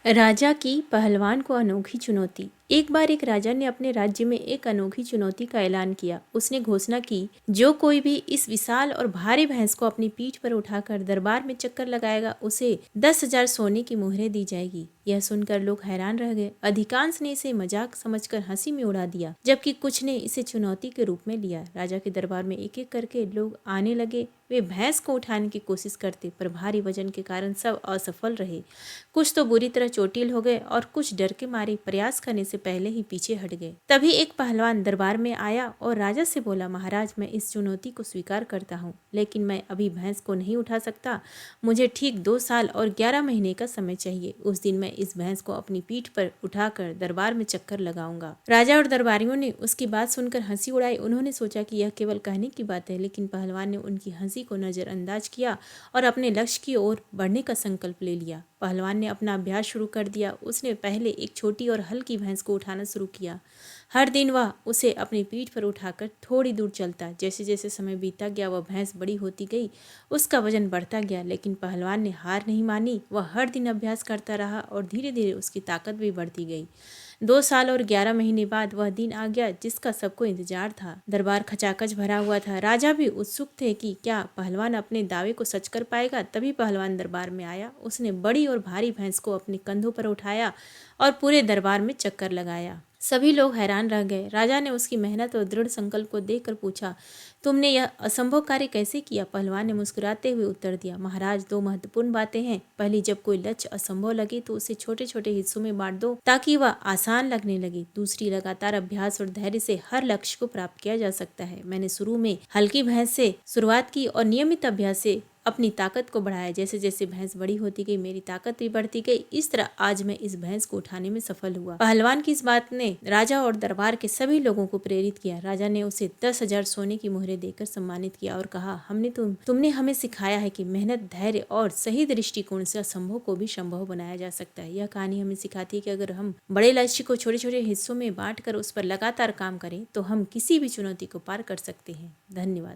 राजा की पहलवान को अनोखी चुनौती। एक बार एक राजा ने अपने राज्य में एक अनोखी चुनौती का ऐलान किया। उसने घोषणा की, जो कोई भी इस विशाल और भारी भैंस को अपनी पीठ पर उठाकर दरबार में चक्कर लगाएगा, उसे 10,000 सोने की मुहरें दी जाएगी। यह सुनकर लोग हैरान रह गए। अधिकांश ने इसे मजाक समझकर हंसी में उड़ा दिया, जबकि कुछ ने इसे चुनौती के रूप में लिया। राजा के दरबार में एक एक करके लोग आने लगे। वे भैंस को उठाने की कोशिश करते, पर भारी वजन के कारण सब असफल रहे। कुछ तो बुरी तरह चोटिल हो गए और कुछ डर के मारे प्रयास करने से पहले ही पीछे हट गए। तभी एक पहलवान दरबार में आया और राजा से बोला, महाराज, मैं इस चुनौती को स्वीकार करता हूँ, लेकिन मैं अभी भैंस को नहीं उठा सकता। मुझे ठीक 2 साल और 11 महीने का समय चाहिए। उस दिन मैं इस भैंस को अपनी पीठ पर उठाकर दरबार में चक्कर लगाऊंगा। राजा और दरबारियों ने उसकी बात सुनकर हंसी उड़ाई। उन्होंने सोचा कि यह केवल कहने की बात है, लेकिन पहलवान ने उनकी हंसी को नजरअंदाज किया और अपने लक्ष्य की ओर बढ़ने का संकल्प ले लिया। पहलवान ने अपना अभ्यास शुरू कर दिया। उसने पहले एक छोटी और हल्की भैंस को उठाना शुरू किया। हर दिन वह उसे अपनी पीठ पर उठाकर थोड़ी दूर चलता। जैसे जैसे समय बीतता गया, वह भैंस बड़ी होती गई, उसका वजन बढ़ता गया, लेकिन पहलवान ने हार नहीं मानी। वह हर दिन अभ्यास करता रहा और धीरे धीरे उसकी ताकत भी बढ़ती गई। 2 साल और 11 महीने बाद वह दिन आ गया जिसका सबको इंतजार था। दरबार खचाखच भरा हुआ था। राजा भी उत्सुक थे कि क्या पहलवान अपने दावे को सच कर पाएगा। तभी पहलवान दरबार में आया। उसने बड़ी और भारी भैंस को अपने कंधों पर उठाया और पूरे दरबार में चक्कर लगाया। सभी लोग हैरान रह गए। राजा ने उसकी मेहनत और दृढ़ संकल्प को देखकर पूछा, तुमने यह असंभव कार्य कैसे किया। पहलवान ने मुस्कुराते हुए उत्तर दिया, महाराज, 2 महत्वपूर्ण बातें हैं। पहली, जब कोई लक्ष्य असंभव लगे तो उसे छोटे छोटे हिस्सों में बांट दो ताकि वह आसान लगने लगे। दूसरी, लगातार अभ्यास और धैर्य से हर लक्ष्य को प्राप्त किया जा सकता है। मैंने शुरू में हल्की भैंस से शुरुआत की और नियमित अभ्यास से अपनी ताकत को बढ़ाया। जैसे जैसे भैंस बड़ी होती गई, मेरी ताकत भी बढ़ती गई। इस तरह आज मैं इस भैंस को उठाने में सफल हुआ। पहलवान की इस बात ने राजा और दरबार के सभी लोगों को प्रेरित किया। राजा ने उसे 10,000 सोने की मुहरें देकर सम्मानित किया और कहा, तुमने हमें सिखाया है कि मेहनत, धैर्य और सही दृष्टिकोण से असंभव को भी संभव बनाया जा सकता है। यह कहानी हमें सिखाती है कि अगर हम बड़े लक्ष्य को छोटे छोटे हिस्सों में बांट कर उस पर लगातार काम करें तो हम किसी भी चुनौती को पार कर सकते हैं। धन्यवाद।